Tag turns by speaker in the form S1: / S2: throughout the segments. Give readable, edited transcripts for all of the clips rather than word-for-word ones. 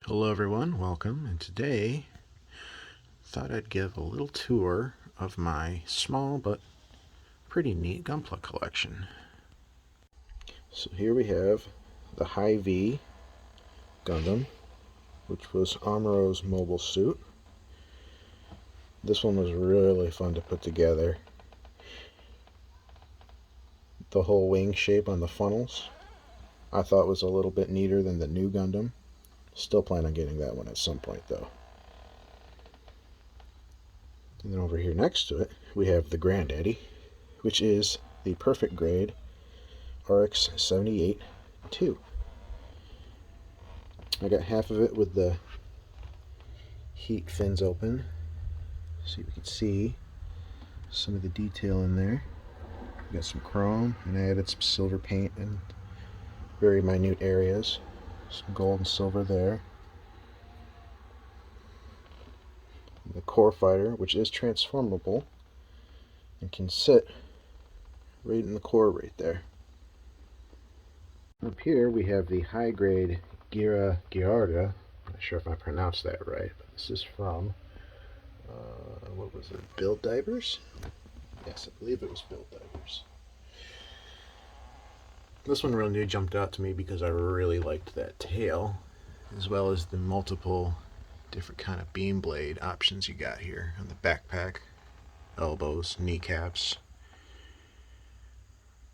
S1: Hello everyone, welcome, and today thought I'd give a little tour of my small but pretty neat Gunpla collection. So here we have the Hy-Vee Gundam, which was Amuro's mobile suit. This one was really fun to put together. The whole wing shape on the funnels I thought was a little bit neater than the new Gundam. Still plan on getting that one at some point though. And then over here next to it, we have the Granddaddy, which is the perfect grade RX 78-2. I got half of it with the heat fins open, so you can see some of the detail in there. Got some chrome, and I added some silver paint in very minute areas. Some gold and silver there. The core fighter, which is transformable and can sit right in the core right there. Up here we have the high grade Gira Giarda. I'm not sure if I pronounced that right, but this is from what was it? Build Divers? Yes, I believe it was Build Divers. This one really jumped out to me because I really liked that tail, as well as the multiple different kind of beam blade options you got here on the backpack, elbows, kneecaps.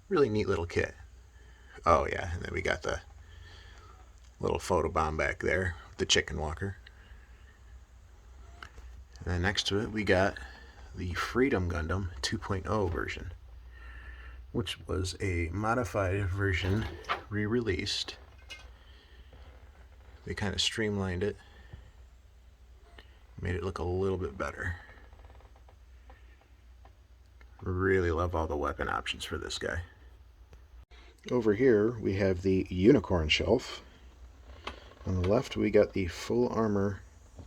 S1: Really neat little kit. Oh yeah, and then we got the little photobomb back there, the chicken walker. And then next to it we got the Freedom Gundam 2.0 version, which was a modified version re-released. They kind of streamlined it, made it look a little bit better. Really love all the weapon options for this guy. Over here we have the Unicorn shelf. On the left we got the full armor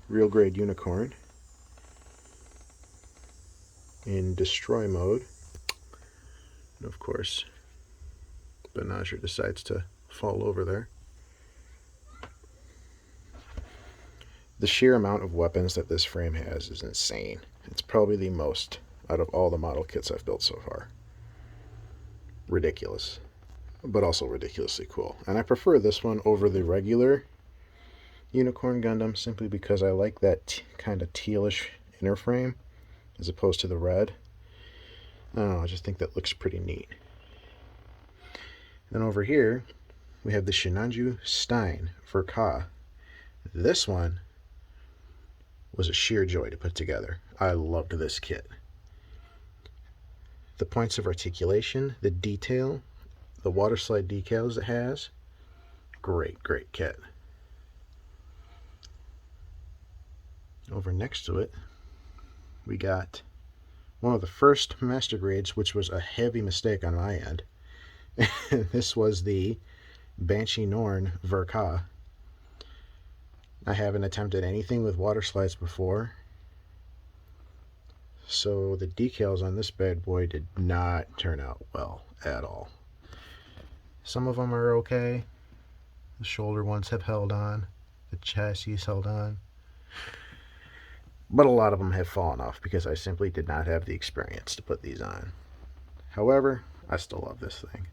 S1: real grade Unicorn in destroy mode. And of course, Banajra decides to fall over there. The sheer amount of weapons that this frame has is insane. It's probably the most out of all the model kits I've built so far. Ridiculous, but also ridiculously cool. And I prefer this one over the regular Unicorn Gundam simply because I like that kind of tealish inner frame as opposed to the red. I don't know, I just think that looks pretty neat. Then over here we have the Shinanju Stein for Ka. This one was a sheer joy to put together. I loved this kit. The points of articulation, the detail, the water slide decals it has, great kit. Over next to it we got one of the first master grades, which was a heavy mistake on my end. This was the Banshee Norn Verka. I haven't attempted anything with water slides before, so the decals on this bad boy did not turn out well at all. Some of them are okay. The shoulder ones have held on, the chassis held on, but a lot of them have fallen off because I simply did not have the experience to put these on. However, I still love this thing.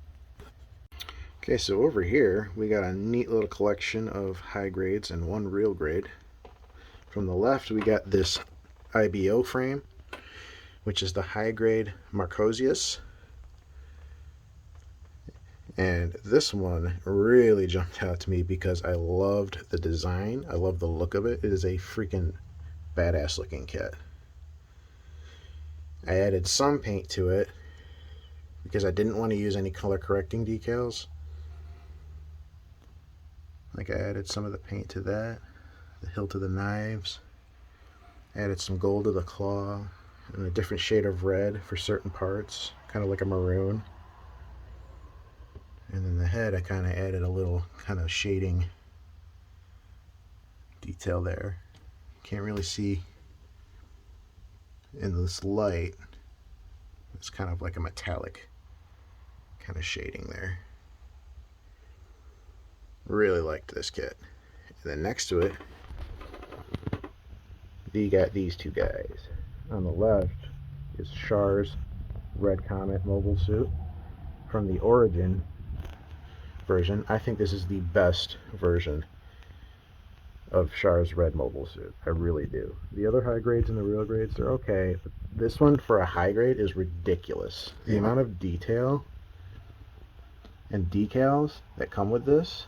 S1: Okay, so over here we got a neat little collection of high grades and one real grade. From the left we got this IBO frame, which is the high grade Marcosius. And this one really jumped out to me because I loved the design. I love the look of it. It is a freaking badass looking kit. I added some paint to it because I didn't want to use any color correcting decals. Like I added some of the paint to that, the hilt of the knives, added some gold to the claw, and a different shade of red for certain parts, kind of like a maroon. And then the head, I kind of added a little kind of shading detail there. Can't really see in this light. It's kind of like a metallic kind of shading there. Really liked this kit. And then next to it, you got these two guys. On the left is Char's Red Comet mobile suit from the Origin version. I think this is the best version of Char's Red mobile suit. I really do. The other high grades and the real grades, they're okay, but this one for a high grade is ridiculous. The amount of detail and decals that come with this,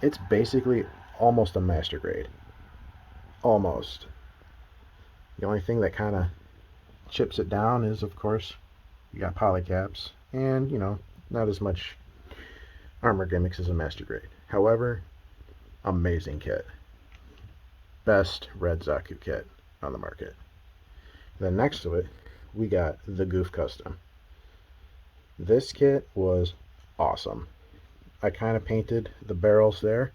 S1: it's basically almost a master grade. Almost. The only thing that kind of chips it down is, of course, you got polycaps and, you know, not as much armor gimmicks as a master grade. However, amazing kit. Best red Zaku kit on the market. Then next to it, we got the Goof Custom. This kit was awesome. I kind of painted the barrels there,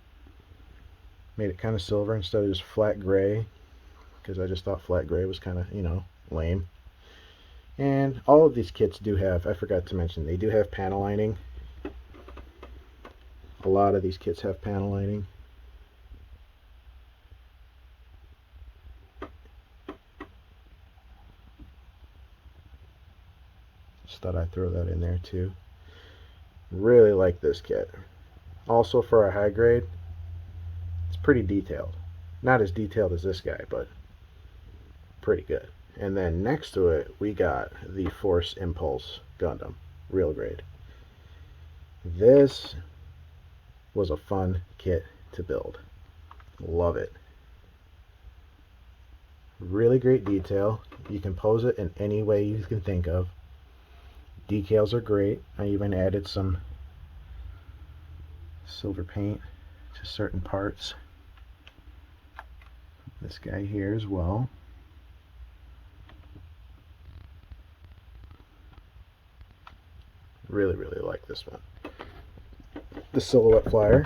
S1: made it kind of silver instead of just flat gray, because I just thought flat gray was kind of, you know, lame. And all of these kits do have, I forgot to mention, they do have panel lining. A lot of these kits have panel lining. Just thought I'd throw that in there too. Really like this kit. Also for a high grade, it's pretty detailed. Not as detailed as this guy, but pretty good. And then next to it, we got the Force Impulse Gundam, real grade. This was a fun kit to build. Love it. Really great detail. You can pose it in any way you can think of. Decals are great. I even added some silver paint to certain parts. This guy here as well. Really, really like this one. The Silhouette Flyer,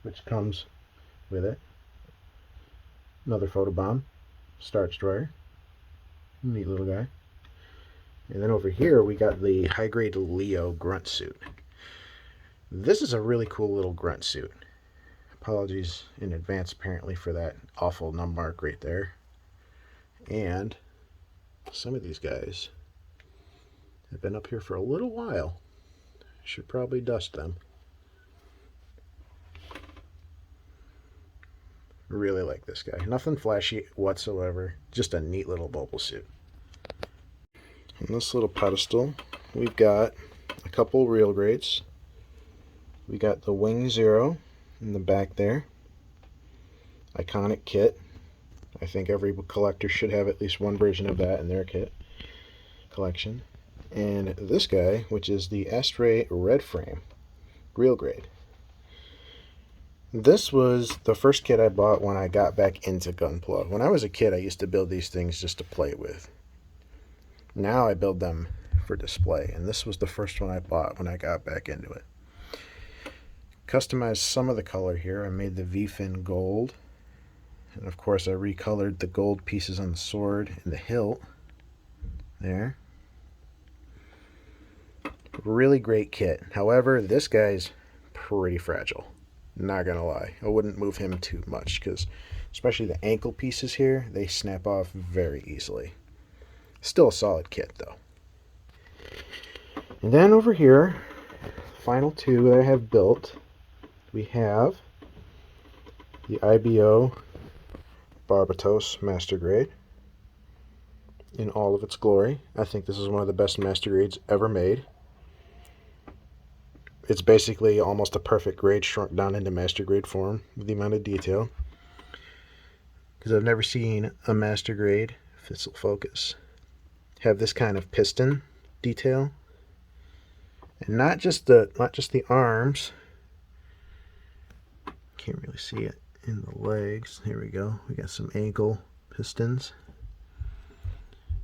S1: which comes with it. Another photobomb. Star Destroyer. Neat little guy. And then over here we got the high grade Leo grunt suit. This is a really cool little grunt suit. Apologies in advance apparently for that awful num mark right there. And some of these guys have been up here for a little while. Should probably dust them. Really like this guy. Nothing flashy whatsoever. Just a neat little mobile suit. On this little pedestal, we've got a couple real grades. We got the Wing Zero in the back there. Iconic kit. I think every collector should have at least one version of that in their kit collection. And this guy, which is the Astray Red Frame, real grade. This was the first kit I bought when I got back into Gunpla. When I was a kid, I used to build these things just to play with. Now I build them for display, and this was the first one I bought when I got back into it. Customized some of the color here. I made the V-fin gold, and of course I recolored the gold pieces on the sword and the hilt there. Really great kit. However, this guy's pretty fragile. Not gonna lie. I wouldn't move him too much because especially the ankle pieces here, they snap off very easily. Still a solid kit though. And then over here, final two that I have built, we have the IBO Barbatos Master Grade in all of its glory. I think this is one of the best Master Grades ever made. It's basically almost a perfect grade shrunk down into Master Grade form with the amount of detail. Because I've never seen a Master Grade, if this will focus, have this kind of piston detail. And not just the arms. Can't really see it in the legs. Here we go. We got some ankle pistons.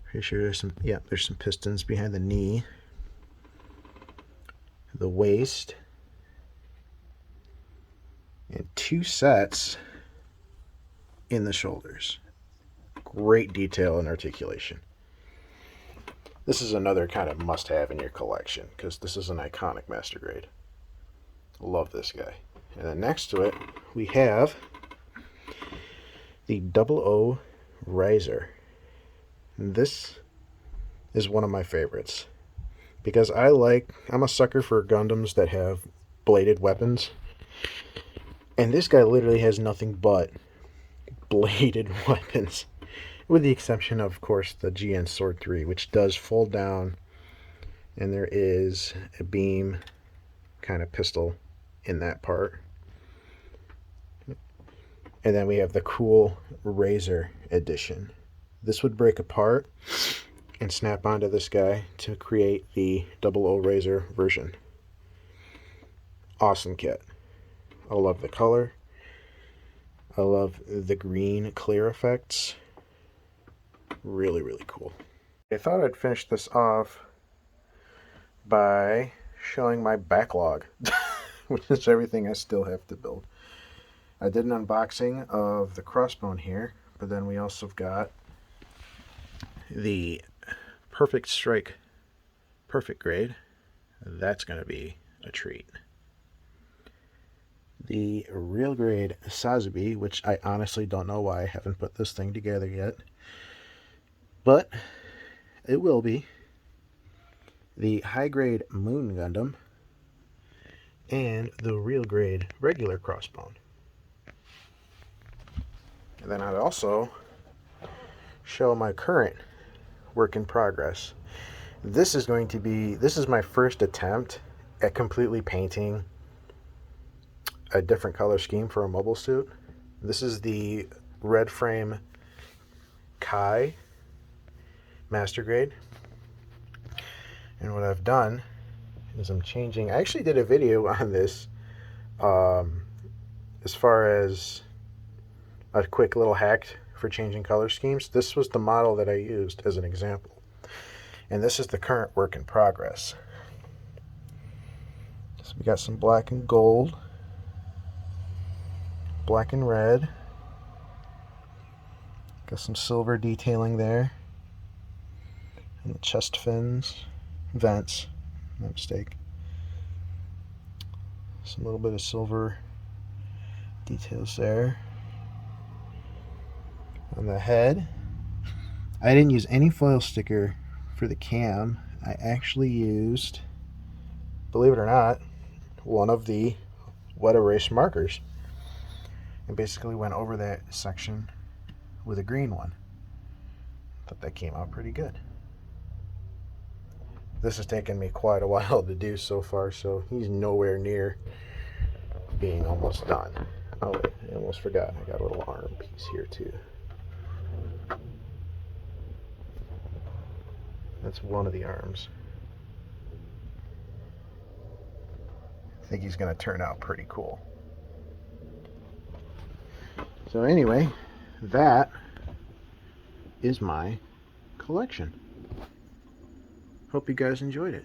S1: Pretty sure there's some pistons behind the knee. The waist, and two sets in the shoulders. Great detail and articulation. This is another kind of must-have in your collection because this is an iconic Master Grade. Love this guy. And then next to it, we have the 00 Riser. This is one of my favorites because I'm a sucker for Gundams that have bladed weapons. And this guy literally has nothing but bladed weapons. With the exception of course, the GN Sword 3, which does fold down, and there is a beam kind of pistol in that part. And then we have the cool Razor edition. This would break apart and snap onto this guy to create the 00 Razor version. Awesome kit. I love the color. I love the green clear effects. Really, really cool. I thought I'd finish this off by showing my backlog, which is everything I still have to build. I did an unboxing of the crossbone here, but then we also got the Perfect Strike Perfect Grade. That's going to be a treat. The Real Grade Sazabi, which I honestly don't know why I haven't put this thing together yet, but it will be. The High Grade Moon Gundam, and the Real Grade regular crossbone. And then I'd also show my current work in progress. This is my first attempt at completely painting a different color scheme for a mobile suit. This is the Red Frame Kai Master Grade. And what I've done is I actually did a video on this as far as a quick little hack for changing color schemes. This was the model that I used as an example. And this is the current work in progress. So we got some black and gold, black and red. Got some silver detailing there. And the chest vents, no mistake. Some little bit of silver details there. On the head, I didn't use any foil sticker for the cam. I actually used, believe it or not, one of the wet erase markers, and basically went over that section with a green one. Thought that came out pretty good. This has taken me quite a while to do so far, so he's nowhere near being almost done. Oh wait, I almost forgot. I got a little arm piece here too. That's one of the arms. I think he's going to turn out pretty cool. So anyway, that is my collection. Hope you guys enjoyed it.